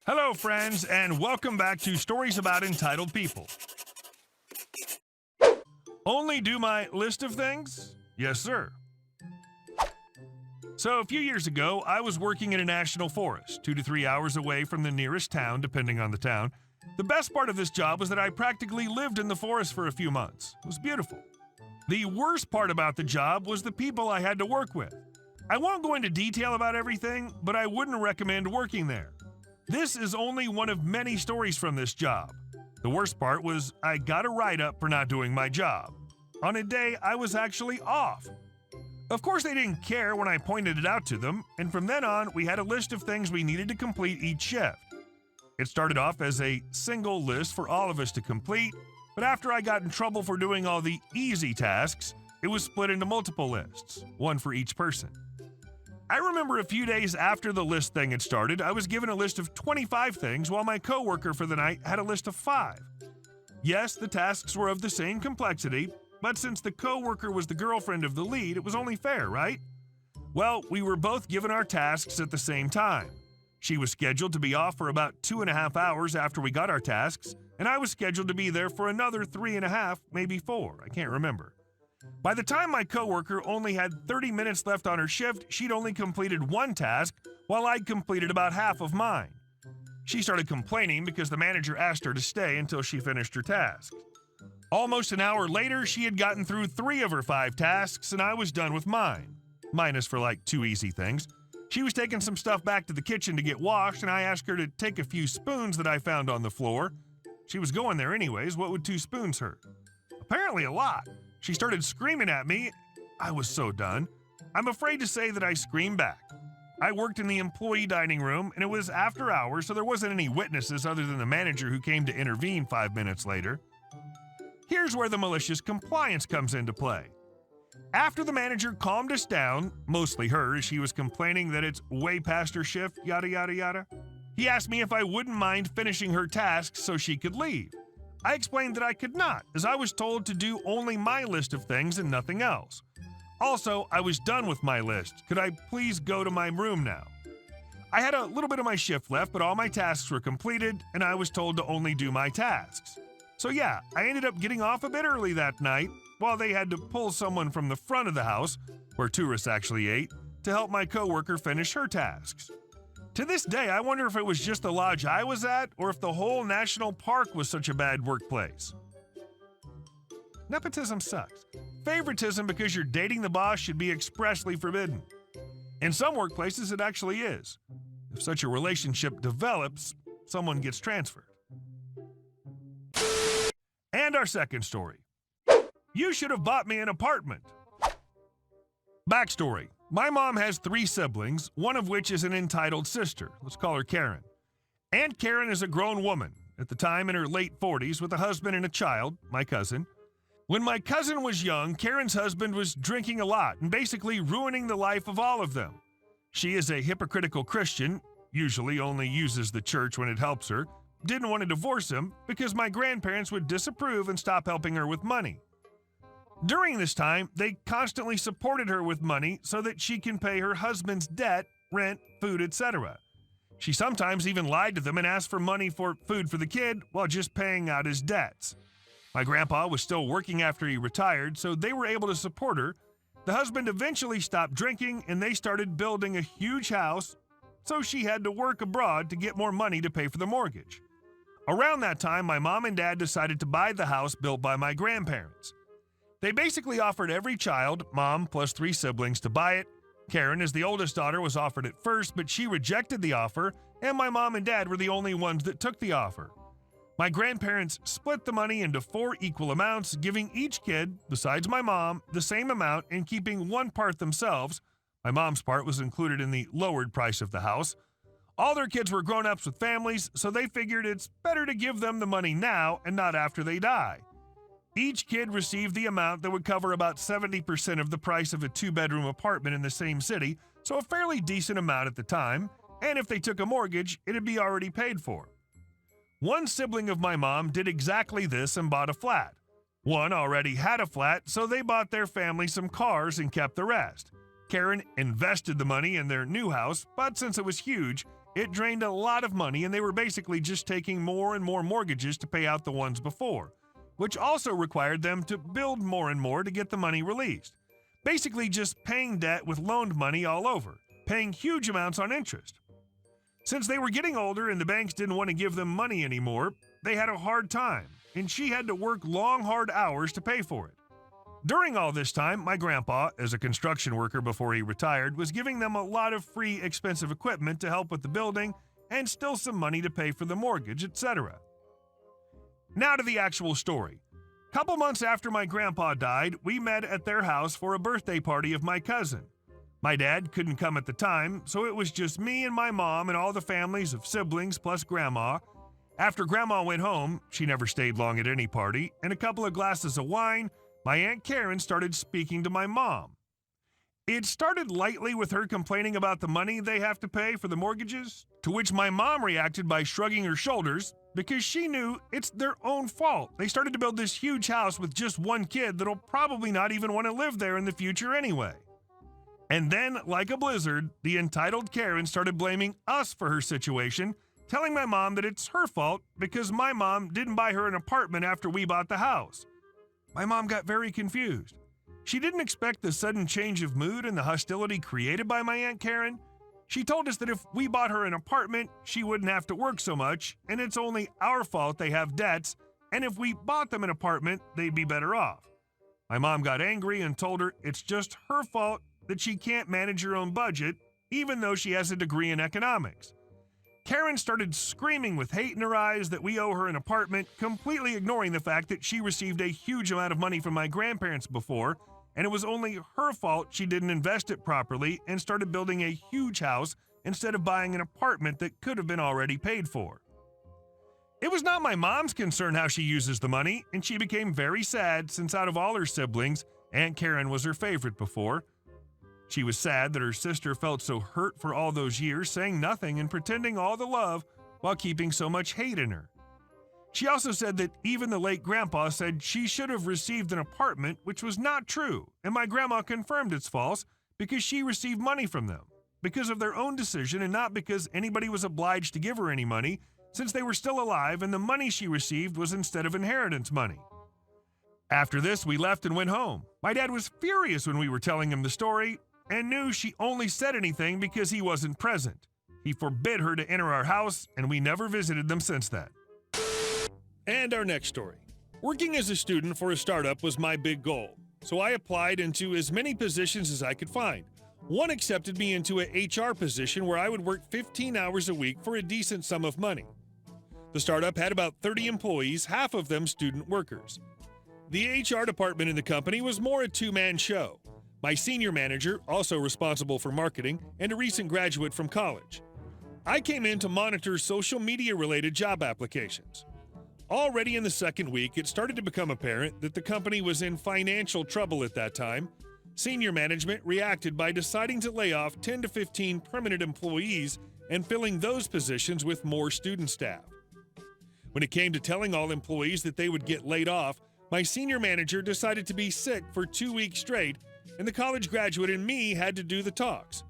Hello, friends, and welcome back to Stories About Entitled People. Only do my list of things? Yes, sir. So, a few years ago, I was working in a national forest, 2 to 3 hours away from the nearest town, depending on the town. The best part of this job was that I practically lived in the forest for a few months. It was beautiful. The worst part about the job was the people I had to work with. I won't go into detail about everything, but I wouldn't recommend working there. This is only one of many stories from this job. The worst part was I got a write-up for not doing my job. On a day I was actually off. Of course, they didn't care when I pointed it out to them, and from then on, we had a list of things we needed to complete each shift. It started off as a single list for all of us to complete, but after I got in trouble for doing all the easy tasks, it was split into multiple lists, one for each person. I remember a few days after the list thing had started, I was given a list of 25 things while my coworker for the night had a list of 5. Yes, the tasks were of the same complexity, but since the coworker was the girlfriend of the lead, it was only fair, right? Well, we were both given our tasks at the same time. She was scheduled to be off for about 2.5 hours after we got our tasks, and I was scheduled to be there for another 3.5, maybe 4, I can't remember. By the time my coworker only had 30 minutes left on her shift, she'd only completed one task, while I'd completed about half of mine. She started complaining because the manager asked her to stay until she finished her task. Almost an hour later, she had gotten through 3 of her 5 tasks, and I was done with mine. Minus for like 2 easy things. She was taking some stuff back to the kitchen to get washed, and I asked her to take a few spoons that I found on the floor. She was going there anyways. What would 2 spoons hurt? Apparently a lot. She started screaming at me. I was so done. I'm afraid to say that I screamed back. I worked in the employee dining room, and it was after hours, so there wasn't any witnesses other than the manager who came to intervene 5 minutes later. Here's where the malicious compliance comes into play. After the manager calmed us down, mostly her, as she was complaining that it's way past her shift, yada yada yada, he asked me if I wouldn't mind finishing her tasks so she could leave. I explained that I could not, as I was told to do only my list of things and nothing else. Also, I was done with my list. Could I please go to my room now? I had a little bit of my shift left, but all my tasks were completed, and I was told to only do my tasks. So yeah, I ended up getting off a bit early that night, while they had to pull someone from the front of the house, where tourists actually ate, to help my coworker finish her tasks. To this day, I wonder if it was just the lodge I was at, or if the whole national park was such a bad workplace. Nepotism sucks. Favoritism because you're dating the boss should be expressly forbidden. In some workplaces, it actually is. If such a relationship develops, someone gets transferred. And our second story. You should have bought me an apartment. Backstory. My mom has 3 siblings, one of which is an entitled sister. Let's call her Karen. Aunt Karen is a grown woman, at the time in her late 40s, with a husband and a child, my cousin. When my cousin was young, Karen's husband was drinking a lot and basically ruining the life of all of them. She is a hypocritical Christian, usually only uses the church when it helps her, didn't want to divorce him because my grandparents would disapprove and stop helping her with money. During this time, they constantly supported her with money so that she can pay her husband's debt, rent, food, etc. She sometimes even lied to them and asked for money for food for the kid while just paying out his debts. My grandpa was still working after he retired, so they were able to support her. The husband eventually stopped drinking and they started building a huge house, so she had to work abroad to get more money to pay for the mortgage. Around that time, my mom and dad decided to buy the house built by my grandparents. They basically offered every child, mom plus 3 siblings, to buy it. Karen, as the oldest daughter, was offered it first, but she rejected the offer, and my mom and dad were the only ones that took the offer. My grandparents split the money into 4 equal amounts, giving each kid, besides my mom, the same amount and keeping one part themselves. My mom's part was included in the lowered price of the house. All their kids were grown-ups with families, so they figured it's better to give them the money now and not after they die. Each kid received the amount that would cover about 70% of the price of a 2-bedroom apartment in the same city, so a fairly decent amount at the time, and if they took a mortgage, it'd be already paid for. One sibling of my mom did exactly this and bought a flat. One already had a flat, so they bought their family some cars and kept the rest. Karen invested the money in their new house, but since it was huge, It drained a lot of money, and they were basically just taking more and more mortgages to pay out the ones before, which also required them to build more and more to get the money released. Basically just paying debt with loaned money all over, paying huge amounts on interest. Since they were getting older and the banks didn't want to give them money anymore, they had a hard time, and she had to work long, hard hours to pay for it. During all this time, my grandpa, as a construction worker before he retired, was giving them a lot of free, expensive equipment to help with the building and still some money to pay for the mortgage, etc. Now to the actual story. Couple months after my grandpa died, we met at their house for a birthday party of my cousin. My dad couldn't come at the time, so it was just me and my mom and all the families of siblings plus grandma. After grandma went home, she never stayed long at any party, and a couple of glasses of wine, my Aunt Karen started speaking to my mom. It started lightly with her complaining about the money they have to pay for the mortgages, to which my mom reacted by shrugging her shoulders because she knew it's their own fault. They started to build this huge house with just one kid that'll probably not even want to live there in the future anyway. And then, like a blizzard, the entitled Karen started blaming us for her situation, telling my mom that it's her fault because my mom didn't buy her an apartment after we bought the house. My mom got very confused. She didn't expect the sudden change of mood and the hostility created by my Aunt Karen. She told us that if we bought her an apartment, she wouldn't have to work so much, and it's only our fault they have debts, and if we bought them an apartment, they'd be better off. My mom got angry and told her it's just her fault that she can't manage her own budget, even though she has a degree in economics. Karen started screaming with hate in her eyes that we owe her an apartment, completely ignoring the fact that she received a huge amount of money from my grandparents before, and it was only her fault she didn't invest it properly and started building a huge house instead of buying an apartment that could have been already paid for. It was not my mom's concern how she uses the money, and she became very sad since out of all her siblings, Aunt Karen was her favorite before. She was sad that her sister felt so hurt for all those years, saying nothing and pretending all the love while keeping so much hate in her. She also said that even the late grandpa said she should have received an apartment, which was not true, and my grandma confirmed it's false because she received money from them, because of their own decision and not because anybody was obliged to give her any money, since they were still alive and the money she received was instead of inheritance money. After this, we left and went home. My dad was furious when we were telling him the story, and knew she only said anything because he wasn't present. He forbid her to enter our house, and we never visited them since then. And our next story. Working as a student for a startup was my big goal, so I applied into as many positions as I could find. One accepted me into a HR position where I would work 15 hours a week for a decent sum of money. The startup had about 30 employees, half of them student workers. The HR department in the company was more a two-man show. My senior manager, also responsible for marketing, and a recent graduate from college. I came in to monitor social media-related job applications. Already in the second week, it started to become apparent that the company was in financial trouble at that time. Senior management reacted by deciding to lay off 10 to 15 permanent employees and filling those positions with more student staff. When it came to telling all employees that they would get laid off, my senior manager decided to be sick for 2 weeks straight, and the college graduate and me had to do the talks.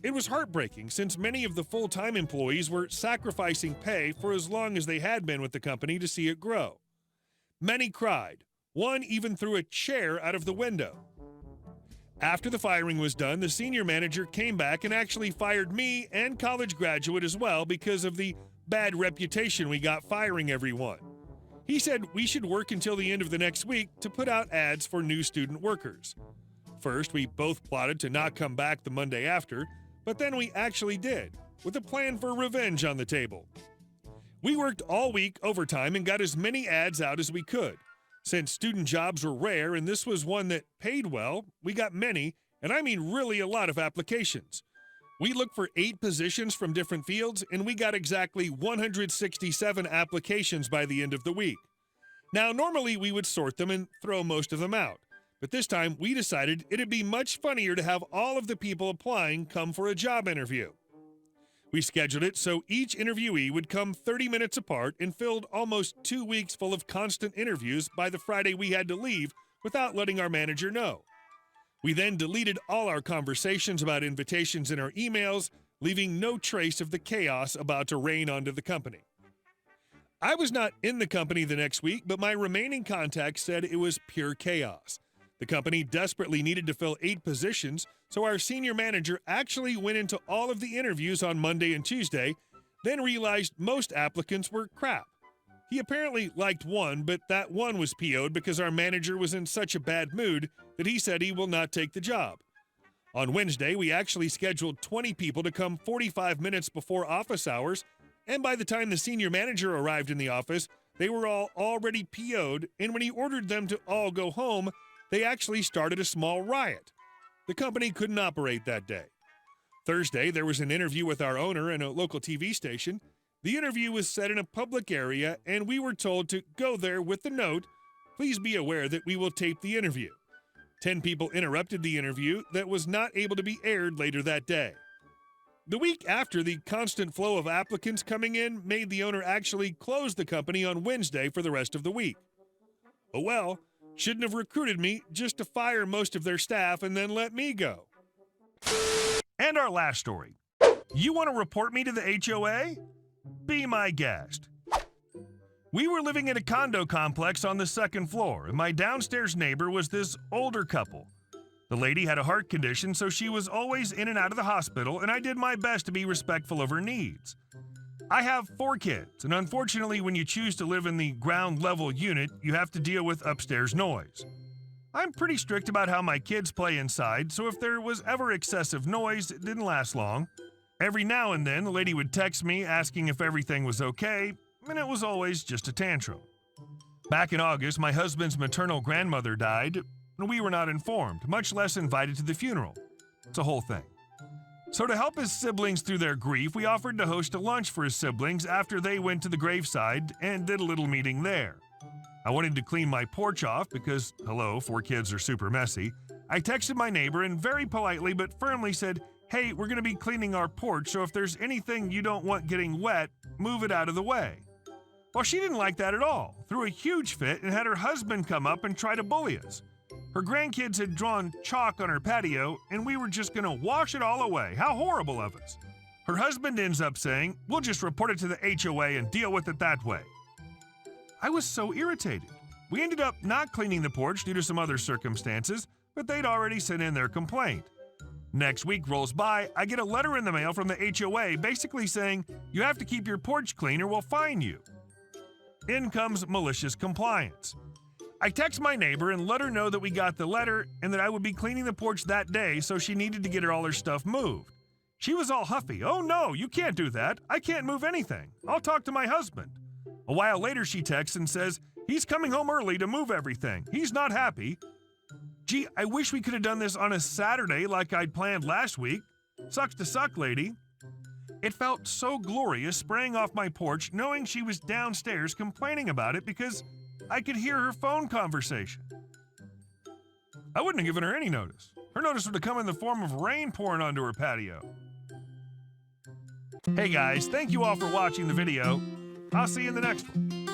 It was heartbreaking since many of the full-time employees were sacrificing pay for as long as they had been with the company to see it grow. Many cried. One even threw a chair out of the window. After the firing was done, the senior manager came back and actually fired me and college graduate as well because of the bad reputation we got firing everyone. He said we should work until the end of the next week to put out ads for new student workers. First, we both plotted to not come back the Monday after, but then we actually did, with a plan for revenge on the table. We worked all week overtime and got as many ads out as we could. Since student jobs were rare and this was one that paid well, we got many, and I mean really a lot of applications. We looked for 8 positions from different fields, and we got exactly 167 applications by the end of the week. Now, normally we would sort them and throw most of them out. But this time, we decided it'd be much funnier to have all of the people applying come for a job interview. We scheduled it so each interviewee would come 30 minutes apart and filled almost 2 weeks full of constant interviews by the Friday we had to leave without letting our manager know. We then deleted all our conversations about invitations in our emails, leaving no trace of the chaos about to rain onto the company. I was not in the company the next week, but my remaining contacts said it was pure chaos. The company desperately needed to fill 8 positions, so our senior manager actually went into all of the interviews on Monday and Tuesday, then realized most applicants were crap. He apparently liked one, but that one was PO'd because our manager was in such a bad mood that he said he will not take the job. On Wednesday, we actually scheduled 20 people to come 45 minutes before office hours, and by the time the senior manager arrived in the office, they were all already PO'd, and when he ordered them to all go home, they actually started a small riot. The company couldn't operate that day. Thursday, there was an interview with our owner and a local TV station. The interview was set in a public area, and we were told to go there with the note, "Please be aware that we will tape the interview." 10 people interrupted the interview that was not able to be aired later that day. The week after, the constant flow of applicants coming in made the owner actually close the company on Wednesday for the rest of the week. Oh well, shouldn't have recruited me just to fire most of their staff and then let me go. And our last story. You want to report me to the HOA? Be my guest. We were living in a condo complex on the 2nd floor, and my downstairs neighbor was this older couple. The lady had a heart condition, so she was always in and out of the hospital, and I did my best to be respectful of her needs. I have 4 kids, and unfortunately, when you choose to live in the ground level unit, you have to deal with upstairs noise. I'm pretty strict about how my kids play inside, so if there was ever excessive noise, it didn't last long. Every now and then, the lady would text me asking if everything was okay, and it was always just a tantrum. Back in August, my husband's maternal grandmother died, and we were not informed, much less invited to the funeral. It's a whole thing. So to help his siblings through their grief, we offered to host a lunch for his siblings after they went to the graveside and did a little meeting there. I wanted to clean my porch off because, hello, 4 kids are super messy. I texted my neighbor and very politely but firmly said, "Hey, we're going to be cleaning our porch, so if there's anything you don't want getting wet, move it out of the way." Well, she didn't like that at all, threw a huge fit and had her husband come up and try to bully us. Her grandkids had drawn chalk on her patio, and we were just going to wash it all away. How horrible of us. Her husband ends up saying, "We'll just report it to the HOA and deal with it that way." I was so irritated. We ended up not cleaning the porch due to some other circumstances, but they'd already sent in their complaint. Next week rolls by, I get a letter in the mail from the HOA basically saying, "You have to keep your porch clean or we'll fine you." In comes malicious compliance. I text my neighbor and let her know that we got the letter and that I would be cleaning the porch that day, so she needed to get all her stuff moved. She was all huffy. "Oh no, you can't do that. I can't move anything. I'll talk to my husband." A while later she texts and says, "He's coming home early to move everything. He's not happy." Gee, I wish we could have done this on a Saturday like I'd planned last week. Sucks to suck, lady. It felt so glorious spraying off my porch knowing she was downstairs complaining about it because I could hear her phone conversation. I wouldn't have given her any notice. Her notice would have come in the form of rain pouring onto her patio. Hey guys, thank you all for watching the video. I'll see you in the next one.